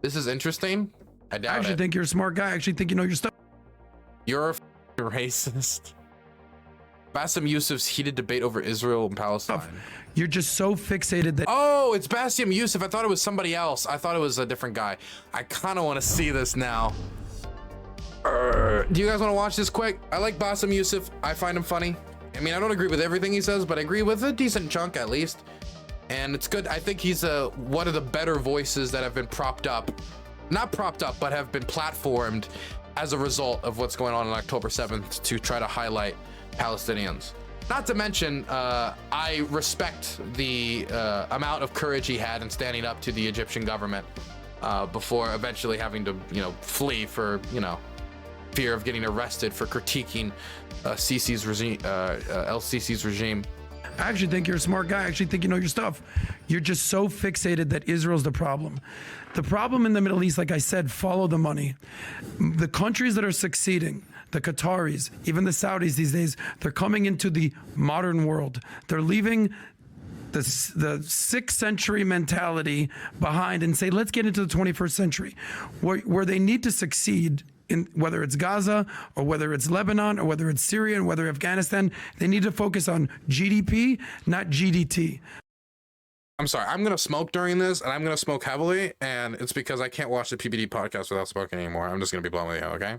This is interesting. I doubt I actually think you're a smart guy. I actually think you know your stuff. You're a racist. Bassem Youssef's heated debate over Israel and Palestine. You're just so fixated that. Oh, it's Bassem Youssef. I thought it was somebody else. I thought it was a different guy. I kind of want to see this now. Do you guys want to watch this quick? I like Bassem Youssef. I find him funny. I mean, I don't agree with everything he says, but I agree with a decent chunk at least. And it's good. I think he's one of the better voices that have been propped up. Not propped up, but have been platformed as a result of what's going on October 7th to try to highlight Palestinians. Not to mention, I respect the amount of courage he had in standing up to the Egyptian government before eventually having to, flee for, fear of getting arrested for critiquing Sisi's regime, El-Sisi's regime. I actually think you're a smart guy. I actually think you know your stuff. You're just so fixated that Israel's the problem. The problem in the Middle East, like I said, follow the money. The countries that are succeeding, the Qataris, even the Saudis these days, they're coming into the modern world. They're leaving the 6th century mentality behind and say, let's get into the 21st century, where they need to succeed. In whether it's Gaza or whether it's Lebanon or whether it's Syria and whether Afghanistan, they need to focus on GDP, not GDT. I'm sorry, I'm going to smoke during this, and I'm going to smoke heavily, and it's because I can't watch the PBD podcast without smoking anymore. I'm just going to be blunt with you, okay?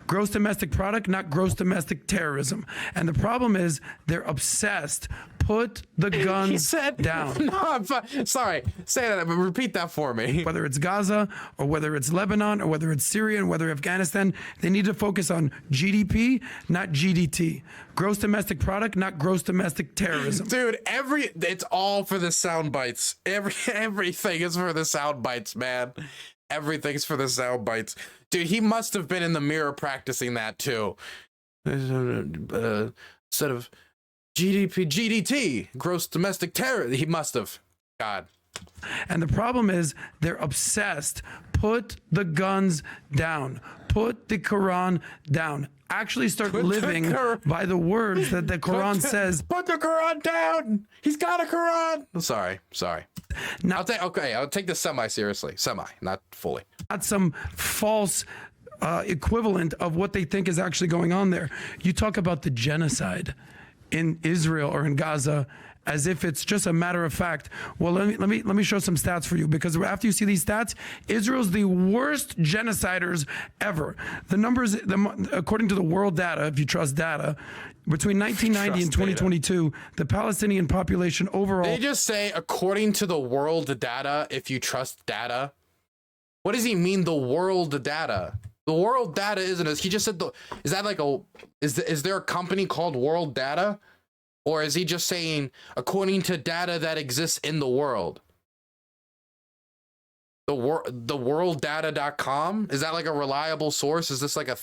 Gross domestic product, not gross domestic terrorism. And the problem is they're obsessed. Put the guns down. No, I'm fine. Sorry, say that, but repeat that for me. Whether it's Gaza or whether it's Lebanon or whether it's Syria and whether Afghanistan, they need to focus on GDP, not GDT. Gross domestic product, not gross domestic terrorism. Dude, it's all for the sound bites. Everything is for the sound bites, man. Everything's for the sound bites. Dude, he must have been in the mirror practicing that too. Instead of GDT, gross domestic terror, he must have. God. And the problem is they're obsessed. Put the guns down. Put the Quran down. Actually start living by the words that the Quran says. Put the Quran down. He's got a Quran. Sorry. Now, I'll take this semi-seriously. Semi, not fully. Not some false equivalent of what they think is actually going on there. You talk about the genocide in Israel or in Gaza as if it's just a matter of fact. Well, let me show some stats for you, because after you see these stats, Israel's the worst genociders ever. The numbers, according to the world data, if you trust data, between 1990 and 2022, the Palestinian population overall. They just say according to the world data, if you trust data. What does he mean, the world data? The world data isn't as he just said. Is that like is there a company called World Data? Or is he just saying, according to data that exists in the world? The worlddata.com? Is that like a reliable source? Is this like a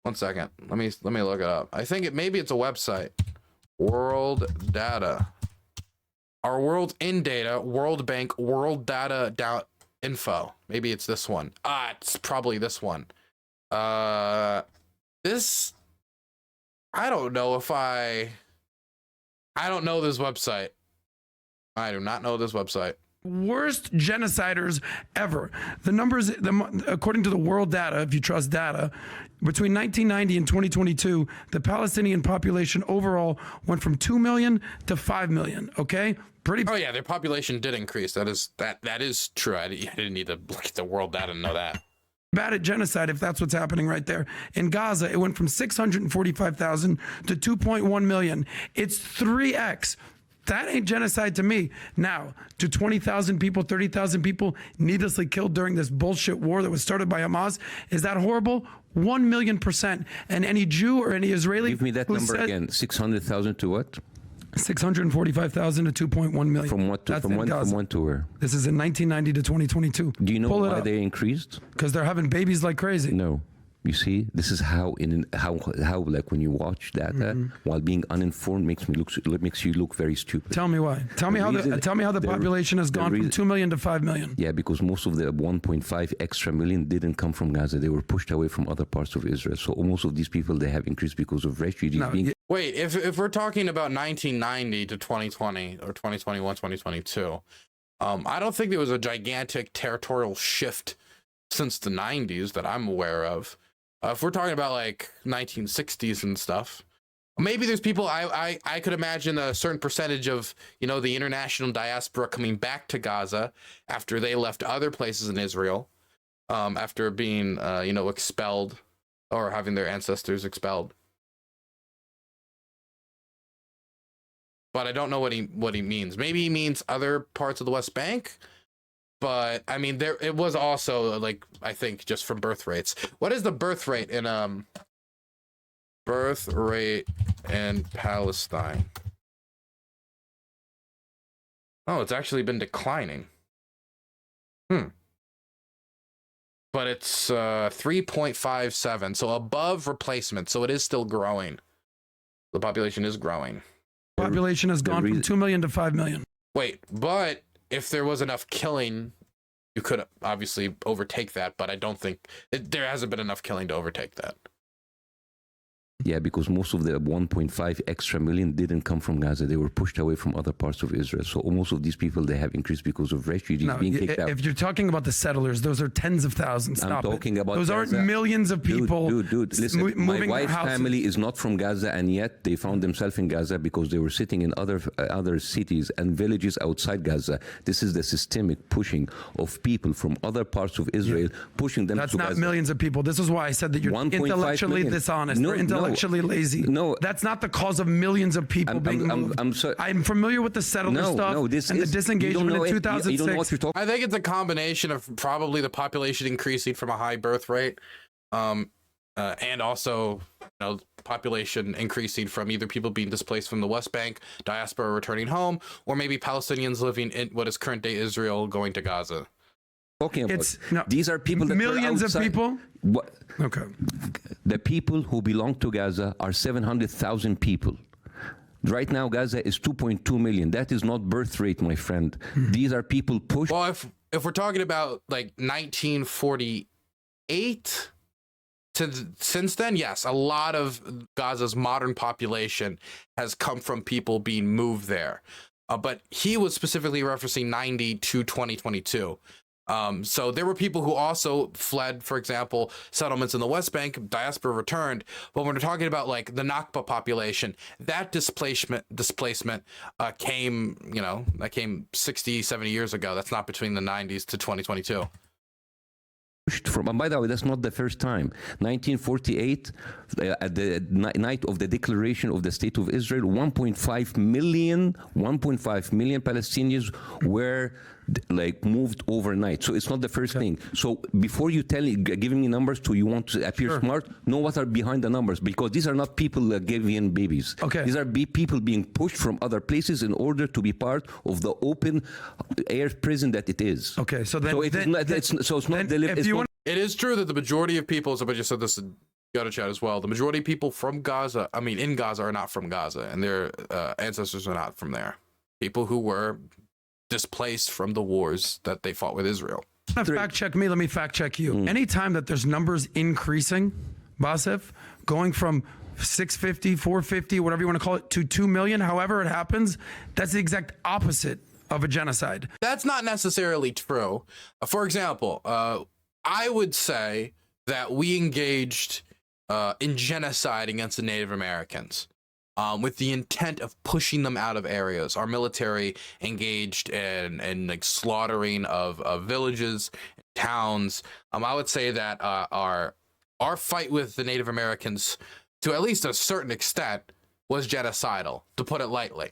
1 second. Let me look it up. I think maybe it's a website. World Data. Our World in Data, World Bank, World Data.info. Maybe it's this one. It's probably this one. This, I don't know if I don't know this website. I do not know this website. Worst genociders ever. The numbers, according to the world data, if you trust data, between 1990 and 2022, the Palestinian population overall went from 2 million to 5 million. Okay, pretty. Oh yeah, their population did increase. That is true. I didn't need to look at the world data to know that. Bad at genocide, if that's what's happening right there. In Gaza, it went from 645,000 to 2.1 million. It's 3x. That ain't genocide to me. Now, to 20,000 people, 30,000 people needlessly killed during this bullshit war that was started by Hamas, is that horrible? 1,000,000%. And any Jew or any Israeli... Give me that number again. 600,000 to what? 645,000 to 2.1 million. From what to, from when to where? This is in 1990 to 2022. Do you know why they increased? Because they're having babies like crazy. No. You see, this is how like when you watch data while being uninformed makes you look very stupid. Tell me why. Tell me how the population has gone from 2 million to 5 million. Yeah, because most of the 1.5 extra million didn't come from Gaza. They were pushed away from other parts of Israel. So most of these people, they have increased because of refugees being... Wait, if we're talking about 1990 to 2020 or 2021, 2022, I don't think there was a gigantic territorial shift since the 90s that I'm aware of. If we're talking about like 1960s and stuff, maybe there's people, I could imagine a certain percentage of, you know, the international diaspora coming back to Gaza after they left other places in Israel, after being, you know, expelled or having their ancestors expelled. But I don't know what he means. Maybe he means other parts of the West Bank. But I mean, it was also like, I think just from birth rates. What is the birth rate in Palestine? Oh, it's actually been declining. But it's 3.57, so above replacement. So it is still growing. The population is growing. Population has gone from 2 million to 5 million. Wait, but if there was enough killing, you could obviously overtake that, but I don't think there hasn't been enough killing to overtake that. Yeah, because most of the 1.5 extra million didn't come from Gaza. They were pushed away from other parts of Israel. So most of these people, they have increased because of refugees being kicked out. If you're talking about the settlers, those are tens of thousands. I'm talking about those Gaza. aren't millions of people. Dude, listen, my wife's family is not from Gaza, and yet they found themselves in Gaza because they were sitting in other cities and villages outside Gaza. This is the systemic pushing of people from other parts of Israel, pushing them to Gaza. That's not millions of people. This is why I said that you're intellectually dishonest or intellectually lazy. No, that's not the cause of millions of people being moved. I'm familiar with the settler stuff and the disengagement in 2006. I think it's a combination of probably the population increasing from a high birth rate, and also, you know, population increasing from either people being displaced from the West Bank, diaspora returning home, or maybe Palestinians living in what is current day Israel going to Gaza. These are people that millions of people. What? Okay. The people who belong to Gaza are 700,000 people. Right now, Gaza is 2.2 million. That is not birth rate, my friend. These are people pushed. Well, if we're talking about like 1948 since then, yes, a lot of Gaza's modern population has come from people being moved there. But he was specifically referencing 90 to 2022. So there were people who also fled, for example, settlements in the West Bank, diaspora returned. But when we're talking about like the Nakba population, that displacement came, you know, that came 60, 70 years ago. That's not between the 90s to 2022. From, and by the way, that's not the first time. 1948, at the night of the declaration of the State of Israel, 1.5 million Palestinians were like moved overnight. So it's not the first thing. So before you giving me numbers you want to appear smart, know what are behind the numbers, because these are not people giving babies. These are people being pushed from other places in order to be part of the open air prison that it is. Okay, so then it is true that the majority of people, so I just said this in Go to chat as well, the majority of people from Gaza, I mean in Gaza, are not from Gaza, and their ancestors are not from there. People who were displaced from the wars that they fought with Israel. Fact check me, let me fact check you. Anytime that there's numbers increasing, Bassem, going from 650, 450, whatever you want to call it, to 2 million, however it happens, that's the exact opposite of a genocide. That's not necessarily true. For example, I would say that we engaged in genocide against the Native Americans. With the intent of pushing them out of areas. Our military engaged in like slaughtering of villages, towns. I would say that our fight with the Native Americans, to at least a certain extent, was genocidal, to put it lightly.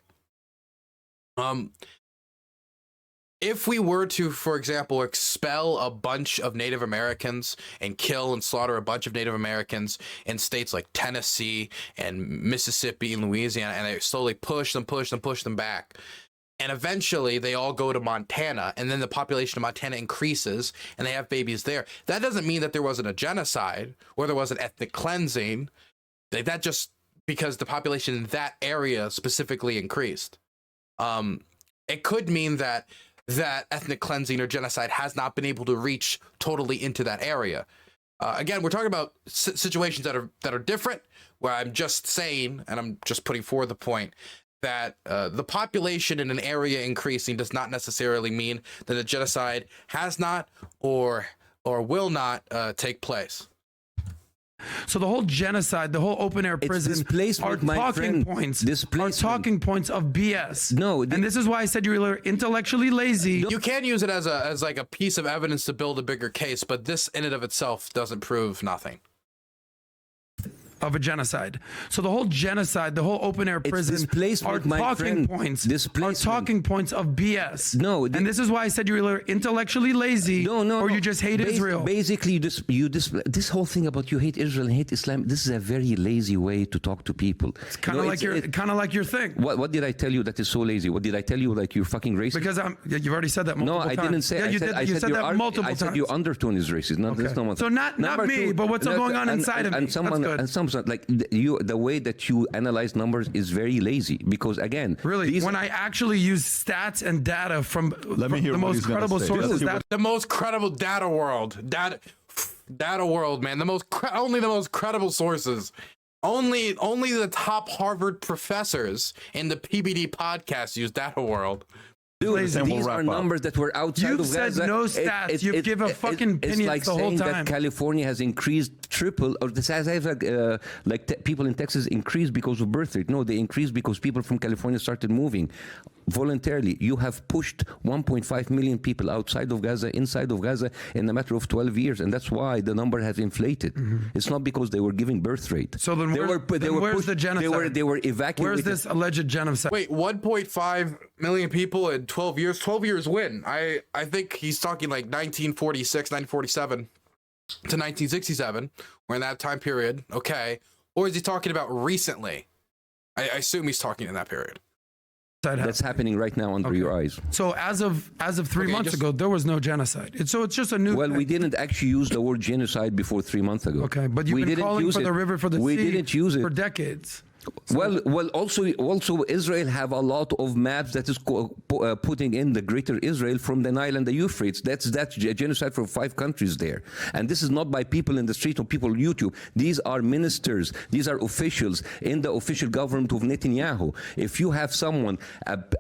If we were to, for example, expel a bunch of Native Americans and kill and slaughter a bunch of Native Americans in states like Tennessee and Mississippi and Louisiana, and they slowly push them back, and eventually they all go to Montana, and then the population of Montana increases and they have babies there, that doesn't mean that there wasn't a genocide or there wasn't ethnic cleansing. That just because the population in that area specifically increased. It could mean that ethnic cleansing or genocide has not been able to reach totally into that area. Again, we're talking about situations that are different, where I'm just saying, and I'm just putting forward the point, that the population in an area increasing does not necessarily mean that a genocide has not or will not take place. So the whole genocide, the whole open air prison are talking points. Are talking points of BS. No, and this is why I said you were intellectually lazy. You can use it as like a piece of evidence to build a bigger case, but this in and of itself doesn't prove nothing. Of a genocide. So the whole genocide, the whole open air prison are talking points. Are talking points of BS. No, and this is why I said you were intellectually lazy. Or you just hate Israel. Basically, this whole thing about you hate Israel and hate Islam. This is a very lazy way to talk to people. It's kind of like your thing. What did I tell you that is so lazy? What did I tell you like you're fucking racist? Because you've already said that multiple times. No, I didn't say. Yeah, you said that multiple times. I said your undertone is racist. So not me, but what's going on inside of me. That's good. Like the way that you analyze numbers is very lazy, because again, really, when I actually use stats and data from the most credible sources, the most credible data world, man, only the most credible sources, only the top Harvard professors in the PBD podcast use data world. Dude, these are numbers that were outside of Gaza. You've said no stats. You've given fucking opinions like the whole time. That California has increased triple, or this has people in Texas increased because of birth rate. No, they increased because people from California started moving voluntarily. You have pushed 1.5 million people outside of Gaza, inside of Gaza in a matter of 12 years, and that's why the number has inflated. It's not because they were giving birth rate. So then where's the genocide? They were evacuated. Where's this alleged genocide? Wait, 1.5 million people in 12 years? 12 years when? I think he's talking like 1946, 1947 to 1967, or in that time period, okay? Or is he talking about recently? I assume he's talking in that period. That's happening right now under your eyes. So as of 3 months ago, there was no genocide. So it's just a new. Well, we didn't actually use the word genocide before 3 months ago. Okay, but you've been calling for the river for the sea. We didn't use it for decades. Well, also Israel have a lot of maps that is putting in the greater Israel from the Nile and the Euphrates. That's genocide for 5 countries there. And this is not by people in the street or people on YouTube. These are ministers. These are officials in the official government of Netanyahu. If you have someone,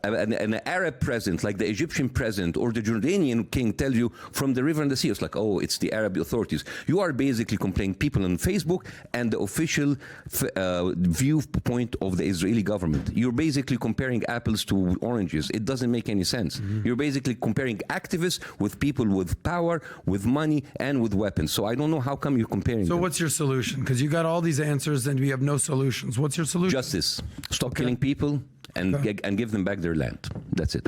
an Arab president, like the Egyptian president or the Jordanian king, tell you from the river and the sea, it's like, oh, it's the Arab authorities. You are basically complaining people on Facebook and the official viewpoint of the Israeli government. You're basically comparing apples to oranges. It doesn't make any sense. You're basically comparing activists with people with power, with money, and with weapons. So I don't know how come you're comparing them. What's your solution? Because you got all these answers and we have no solutions. What's your solution? Justice. Stop killing people and give them back their land. That's it.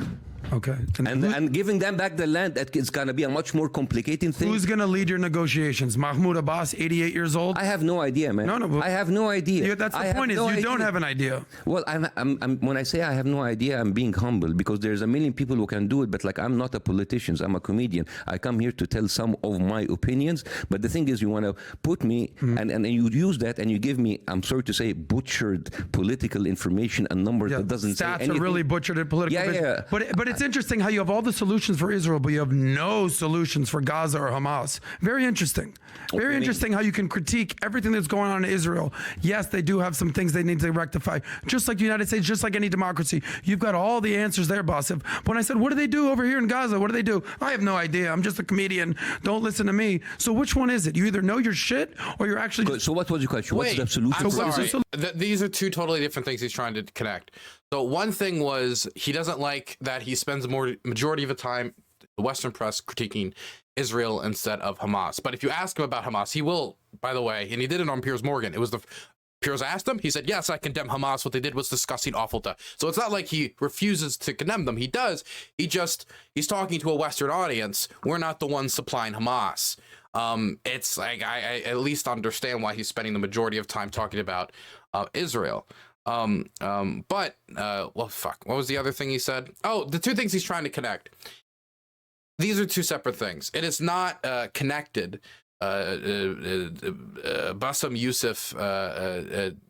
Okay. And giving them back the land, it's going to be a much more complicated thing. Who's going to lead your negotiations? Mahmoud Abbas, 88 years old? I have no idea, man. No, I have no idea. That's the point, you don't have an idea. Well, when I say I have no idea, I'm being humble, because there's a million people who can do it, but like, I'm not a politician, I'm a comedian. I come here to tell some of my opinions, but the thing is, you want to put me, and you use that, and you give me, I'm sorry to say, butchered political information and numbers that doesn't say anything. Stats are really butchered at political. Yeah. But it's interesting how you have all the solutions for Israel, but you have no solutions for Gaza or Hamas. Very interesting. Very interesting how you can critique everything that's going on in Israel. Yes, they do have some things they need to rectify, just like the United States, just like any democracy. You've got all the answers there, Bassem. When I said, what do they do over here in Gaza? What do they do? I have no idea. I'm just a comedian. Don't listen to me. So which one is it? You either know your shit or you're actually... Good. So what was your question? What's the solution? I'm sorry. These are two totally different things he's trying to connect. So one thing was, he doesn't like that he spends the majority of the time, the Western press, critiquing Israel instead of Hamas. But if you ask him about Hamas, he will, by the way, and he did it on Piers Morgan. It was Piers asked him, he said, yes, I condemn Hamas. What they did was disgusting, awful. So it's not like he refuses to condemn them. He does. He's talking to a Western audience. We're not the ones supplying Hamas. It's like, I at least understand why he's spending the majority of time talking about Israel. Well, fuck, what was the other thing he said? Oh, the two things he's trying to connect. These are two separate things. It is not connected. Bassem Youssef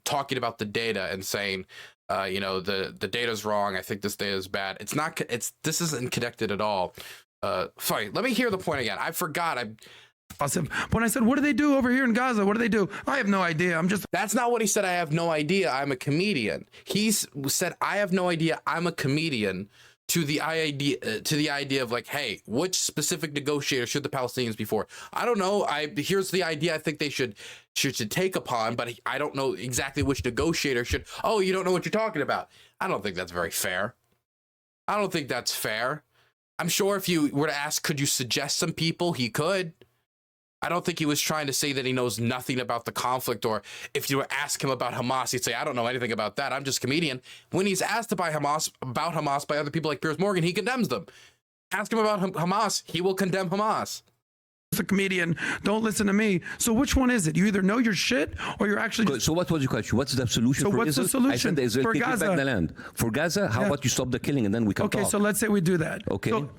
talking about the data and saying, the data's wrong. I think this data is bad. This isn't connected at all. Fine. Let me hear the point again. I forgot. When I said, what do they do over here in Gaza? What do they do? I have no idea. I'm just. That's not what he said. I have no idea. I'm a comedian. He's said, I have no idea. I'm a comedian. To the idea of like, hey, which specific negotiator should the Palestinians be for? I don't know. Here's the idea I think they should take upon, but I don't know exactly which negotiator should. Oh, you don't know what you're talking about. I don't think that's very fair. I don't think that's fair. I'm sure if you were to ask, could you suggest some people, he could. I don't think he was trying to say that he knows nothing about the conflict, or if you were ask him about Hamas, he'd say, I don't know anything about that. I'm just a comedian. When he's asked about Hamas by other people like Piers Morgan, he condemns them. Ask him about Hamas, he will condemn Hamas. A comedian, don't listen to me. So which one is it? You either know your shit or you're actually Good. So what was your question? What's the solution So for what's Israel? the solution I said the Israel for take Gaza? back the land. For Gaza, how about you stop the killing and then we can Okay, talk. so let's say we do that. Okay. So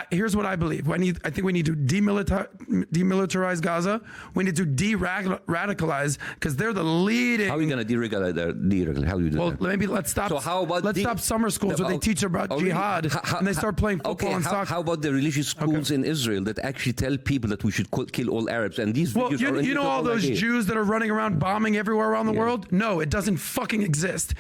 here's what I believe. I think we need to demilitarize Gaza. We need to de-radicalize because they're the leading. How are you going to deregulate? How do you do that? Well, maybe let's stop. So how about let's stop summer schools where they teach about jihad and they start playing football and soccer. How about the religious schools in Israel that actually tell people that we should kill all Arabs? And these videos are you know all those Jews that are running around bombing everywhere around the world? No, it doesn't fucking exist.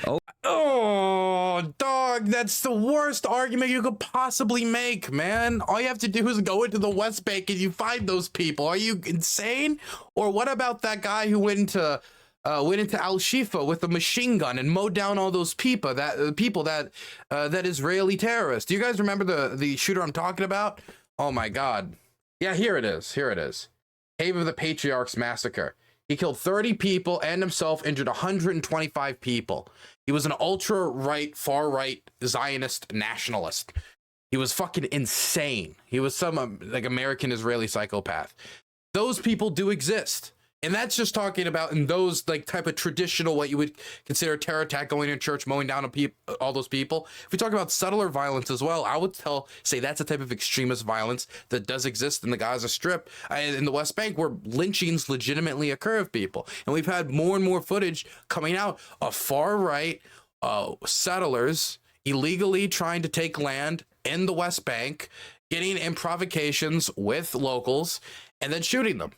Oh, dog, that's the worst argument you could possibly make, man. All you have to do is go into the West Bank and you find those people. Are you insane? Or what about that guy who went into Al-Shifa with a machine gun and mowed down all those people, that Israeli terrorists? Do you guys remember the shooter I'm talking about? Oh my God. Yeah, here it is. Cave of the Patriarchs massacre. He killed 30 people and himself injured 125 people. He was an ultra-right, far-right Zionist nationalist. He was fucking insane. He was some like American Israeli psychopath. Those people do exist. And that's just talking about in those like type of traditional, what you would consider a terror attack, going in church, mowing down all those people. If we talk about subtler violence as well, I would say that's a type of extremist violence that does exist in the Gaza Strip, in the West Bank, where lynchings legitimately occur of people. And we've had more and more footage coming out of far right settlers illegally trying to take land in the West Bank, getting in provocations with locals, and then shooting them.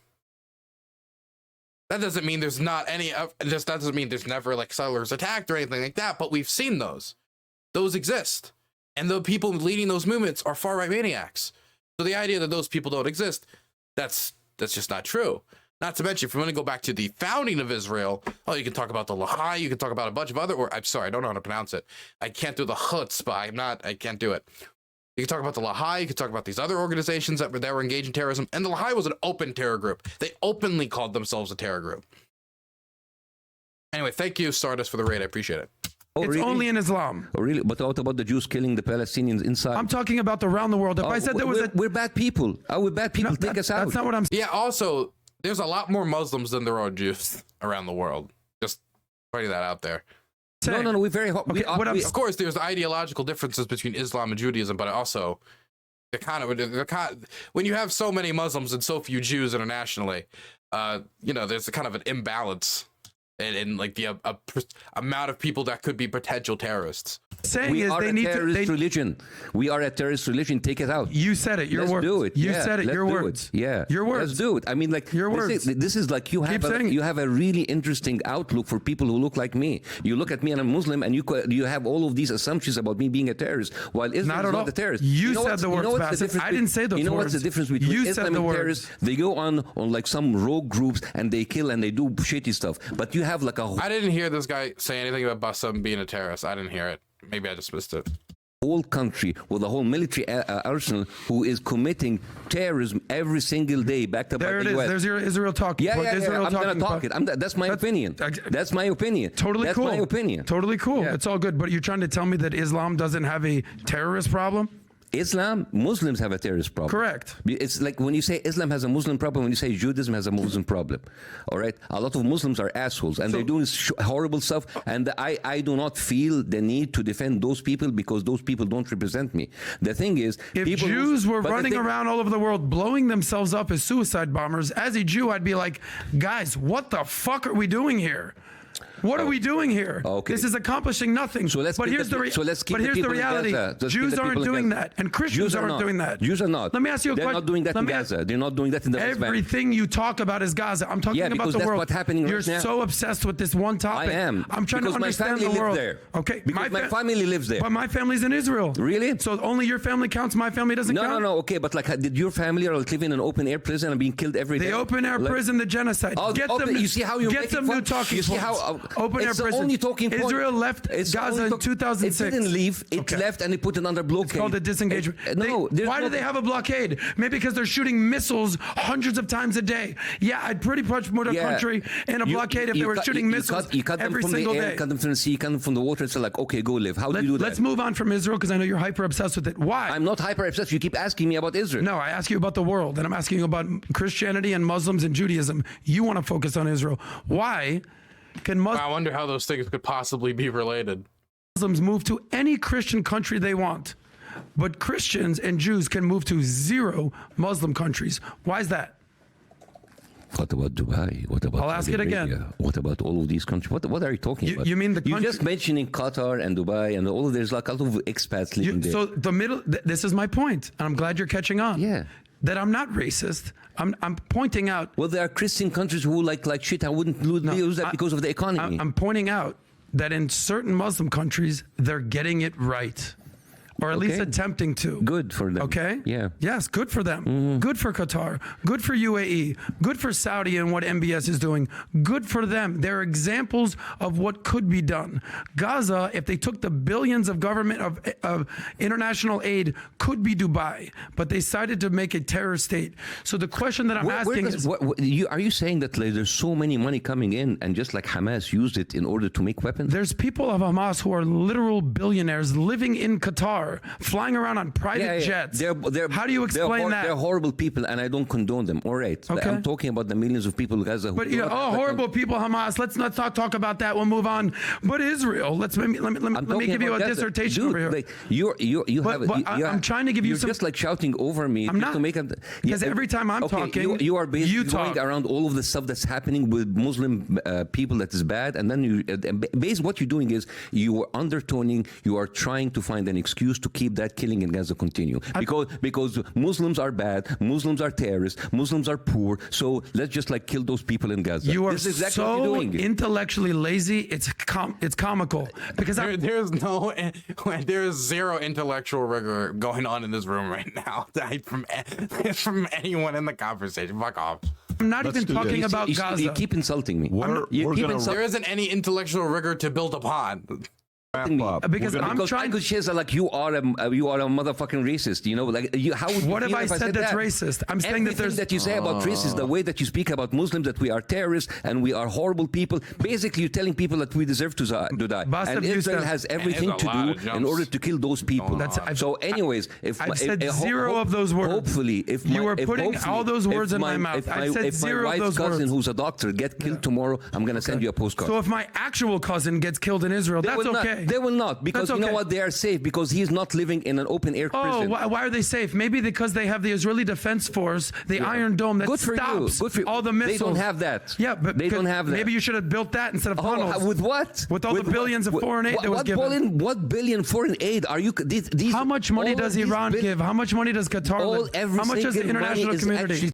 That doesn't mean there's not any, that doesn't mean there's never like settlers attacked or anything like that, but we've seen those. Those exist. And the people leading those movements are far-right maniacs. So the idea that those people don't exist, that's just not true. Not to mention, if you want to go back to the founding of Israel, you can talk about the Lahai, you can talk about a bunch of other, I'm sorry, I don't know how to pronounce it. I can't do the chutzpah, I can't do it. You can talk about the Lahai, you can talk about these other organizations that were engaged in terrorism, and the Lahai was an open terror group. They openly called themselves a terror group. Anyway, thank you, Stardust, for the raid. I appreciate it. Oh, it's really? Only in Islam. Oh, really? But what about the Jews killing the Palestinians inside? I'm talking about around the world. If I said there was we're bad people. We're bad people. Take us out. That's not what I'm saying. Yeah, also, there's a lot more Muslims than there are Jews around the world. Just putting that out there. No, we're very hot. Okay, of course, there's ideological differences between Islam and Judaism, but also when you have so many Muslims and so few Jews internationally, there's a kind of an imbalance in like the amount of people that could be potential terrorists. We are a terrorist religion. We are a terrorist religion. Take it out. You said it. Your words. Let's do it. You said it. Your words. Yeah. Your words. Let's do it. I mean, like your words. This is like you have a really interesting outlook for people who look like me. You look at me and I'm Muslim, and you have all of these assumptions about me being a terrorist, while Islam is not the terrorist. You said the words, Bassem. I didn't say those words. You know what's the difference between Islam and terrorists? They go on like some rogue groups and they kill and they do shitty stuff. But you have like a. I didn't hear this guy say anything about Bassem being a terrorist. I didn't hear it. Maybe I just missed it. Whole country with a whole military arsenal who is committing terrorism every single day backed up by the US. There it is. There's your Israel talk. Yeah. I'm going to talk it. That's my opinion. That's my opinion. Totally cool. That's my opinion. Totally cool. Yeah. It's all good. But you're trying to tell me that Islam doesn't have a terrorist problem? Muslims have a terrorist problem. Correct. It's like when you say Islam has a Muslim problem, when you say Judaism has a Muslim problem. All right? A lot of Muslims are assholes and they're doing horrible stuff. And I do not feel the need to defend those people because those people don't represent me. The thing is, if Jews were running around all over the world blowing themselves up as suicide bombers, as a Jew, I'd be like, guys, what the fuck are we doing here? What are we doing here? Okay. This is accomplishing nothing. So let's but keep here's the- the so let's keep but the here's the people in reality. Gaza. Let's keep Jews the aren't people in doing Gaza. that, and Christians Jews are aren't not. doing that. Jews are not. Let me ask you a question. They're not doing that in Gaza. They're not doing that in the West Bank. Everything you talk about is Gaza. I'm talking Yeah, about because the that's world. what's happening right You're now. so obsessed with this one topic. I am. I'm trying because to understand my family the world. lives there. Okay. Because my family lives there. But my family's in Israel. Really? So only your family counts. My family doesn't count. No. Okay, but like, did your family or live in an open air prison and being killed every day? The open air Like- prison, the genocide. Oh, Get open- them. you see how you're get making some fun? new talking You see points. how Open air it's the prison. only talking point. Israel left It's the Gaza only in 2006. It didn't leave. It Okay. left and it put it under blockade. It's called a disengagement. No, why do they have a blockade? Maybe because they're shooting missiles hundreds of times a day. Yeah, I'd pretty much put a country in a blockade if they were shooting missiles you cut them every from single the air, day. cut them from the sea, cut them from the water. It's like, okay, go live. How do you do that? Let's move on from Israel because I know you're hyper obsessed with it. Why? I'm not hyper obsessed. You keep asking me about Israel. No, I ask you about the world, and I'm asking you about Christianity and Muslims and Judaism. You want to focus on Israel. Why can I wonder how those things could possibly be related. Muslims move to any Christian country they want, but Christians and Jews can move to 0 Muslim countries? Why is that? What about Dubai? What about I'll ask Saudi it again. Arabia? What about all of these countries? What are you talking about? You mean the You're country- just mentioning Qatar and Dubai and all of there's like a lot of expats living there. So the middle. This is my point, and I'm glad you're catching on. Yeah. That I'm not racist. I'm pointing out. Well, there are Christian countries who like shit. I wouldn't lose that because of the economy. I'm pointing out that in certain Muslim countries they're getting it right, or at least Okay. attempting to. Good for them. Okay? Yeah. Yes, good for them. Good for Qatar. Good for UAE. Good for Saudi and what MBS is doing. Good for them. They're examples of what could be done. Gaza, if they took the billions of government of international aid, could be Dubai, but they decided to make a terror state. So the question that I'm asking is, are you saying that like, there's so many money coming in and just like Hamas used it in order to make weapons? there's people of Hamas who are literal billionaires living in Qatar, flying around on private jets. How do you explain that? They're horrible people, and I don't condone them. All right, Okay. I'm talking about the millions of people in Gaza. But horrible people, Hamas. Let's not talk about that. We'll move on. But Israel, let me give you a dissertation over here. Like, I'm trying to give you some. Just like shouting over me. I'm not, because every time I'm talking, you are basically talk. going around all of the stuff that's happening with Muslim people that is bad, and then basically what you're doing is you are undertoning. You are trying to find an excuse to keep that killing in Gaza continue because Muslims are bad, Muslims are terrorists, Muslims are poor. So let's just like kill those people in Gaza. You are this is exactly what so you're doing. intellectually lazy. It's comical because There's zero intellectual rigor going on in this room right now from anyone in the conversation. Fuck off. I'm not even talking about Gaza. You keep insulting me. There isn't any intellectual rigor to build upon. Because I'm trying to share like you are a motherfucking racist. You know, like how would you What have feel I if said that's that? racist? I'm saying that there's that you say about racism, the way that you speak about Muslims, that we are terrorists and we are horrible people. Basically, you're telling people that we deserve to die. Bassem And Israel Youssef. has everything to do in order to kill those people. So, anyways, if I've said zero of those words. Hopefully, if you were putting all those words in my mouth, I said zero of those cousin words. who's a doctor get killed tomorrow, I'm gonna send you a postcard. So if my actual cousin gets killed in Israel, that's okay. They will not, because you know what? They are safe because he's not living in an open air prison. Why are they safe? Maybe because they have the Israeli Defense Force, the Iron Dome that stops all the missiles. They don't have that. Yeah, but they don't have that. Maybe you should have built that instead of tunnels. With what? With all the billions of foreign aid that was given. What billion foreign aid are you? These, how much money does Iran give? How much money does Qatar give? How much does the international community?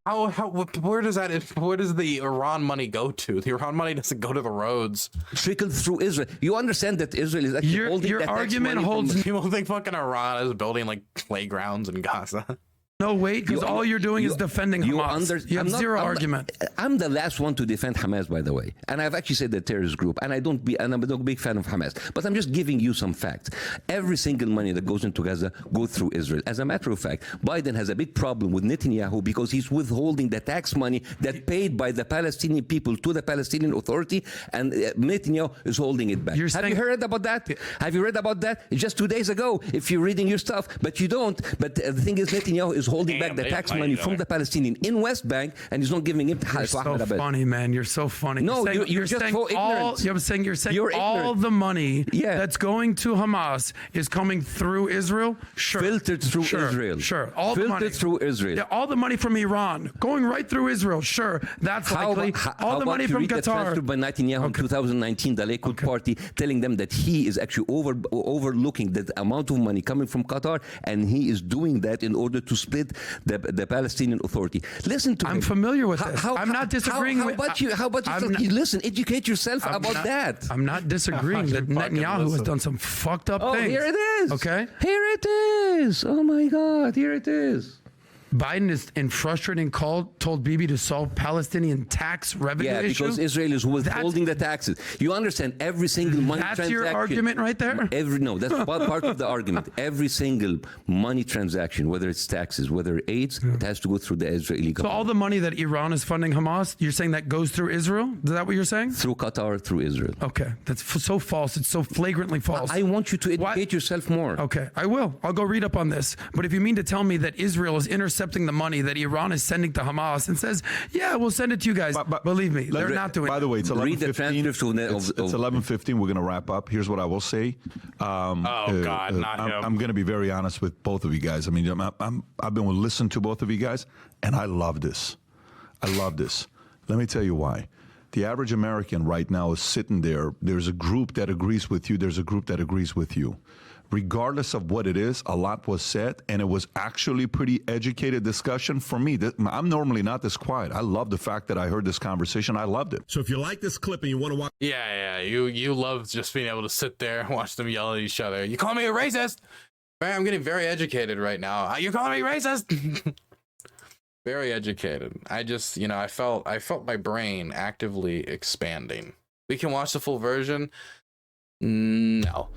Where does the Iran money go to? The Iran money doesn't go to the roads. Trickle through Israel. You understand that Israel is actually holding your that argument tax money holds. People think fucking Iran is building like playgrounds in Gaza. No, wait, because all you're doing is defending Hamas. You have zero argument. I'm the last one to defend Hamas, by the way. And I've actually said the terrorist group, and I'm a big fan of Hamas. But I'm just giving you some facts. Every single money that goes into Gaza goes through Israel. As a matter of fact, Biden has a big problem with Netanyahu because he's withholding the tax money that paid by the Palestinian people to the Palestinian Authority, and Netanyahu is holding it back. Have you heard about that? Have you read about that? Just 2 days ago, if you're reading your stuff, but you don't. But the thing is, Netanyahu is holding back the tax money from the Palestinian in West Bank, and he's not giving it to You're so funny, man. You're so funny. No, you're just saying so ignorant. You're saying You're all ignorant. the money Yeah. that's going to Hamas is coming through Israel. Sure. Filtered through Israel. Sure. All the money. Filtered through Israel. Yeah, all the money from Iran going right through Israel. Sure. That's likely. All the money from The transfer Qatar. by Netanyahu in 2019, the Likud party, telling them that he is actually overlooking the amount of money coming from Qatar, and he is doing that in order to split the Palestinian Authority. Listen to him. I'm familiar with this. I'm not disagreeing how with. about you? How about you? Listen, educate yourself about that. I'm not disagreeing that Netanyahu has done some fucked up things. Here it is. Okay. Here it is. Oh my God. Here it is. Biden is in frustrating call told Bibi to solve Palestinian tax revenue issue. Because Israel is withholding the taxes. You understand every single money That's transaction. your argument right there? That's part of the argument. Every single money transaction, whether it's taxes, whether aids, it has to go through the Israeli So government. all the money that Iran is funding Hamas, you're saying that goes through Israel? Is that what you're saying? Through Qatar, through Israel. Okay, that's so false. It's so flagrantly false. I want you to educate yourself more. Okay, I will. I'll go read up on this. But if you mean to tell me that Israel is intercepting the money that Iran is sending to Hamas and says, yeah, we'll send it to you guys. Believe me, they're not doing By the way, it's 11:15. Read the transcript It's 11:15. We're going to wrap up. Here's what I will say. God, not him. I'm going to be very honest with both of you guys. I mean, I've been listening to both of you guys, and I love this. I love this. Let me tell you why. The average American right now is sitting there. There's a group that agrees with you. There's a group that agrees with you. Regardless of what it is, a lot was said, and it was actually pretty educated discussion. For me, I'm normally not this quiet. I love the fact that I heard this conversation. I loved it. So if you like this clip and you want to watch, You love just being able to sit there and watch them yell at each other. You call me a racist? Man, I'm getting very educated right now. You calling me racist? Very educated. I just, I felt my brain actively expanding. We can watch the full version. No.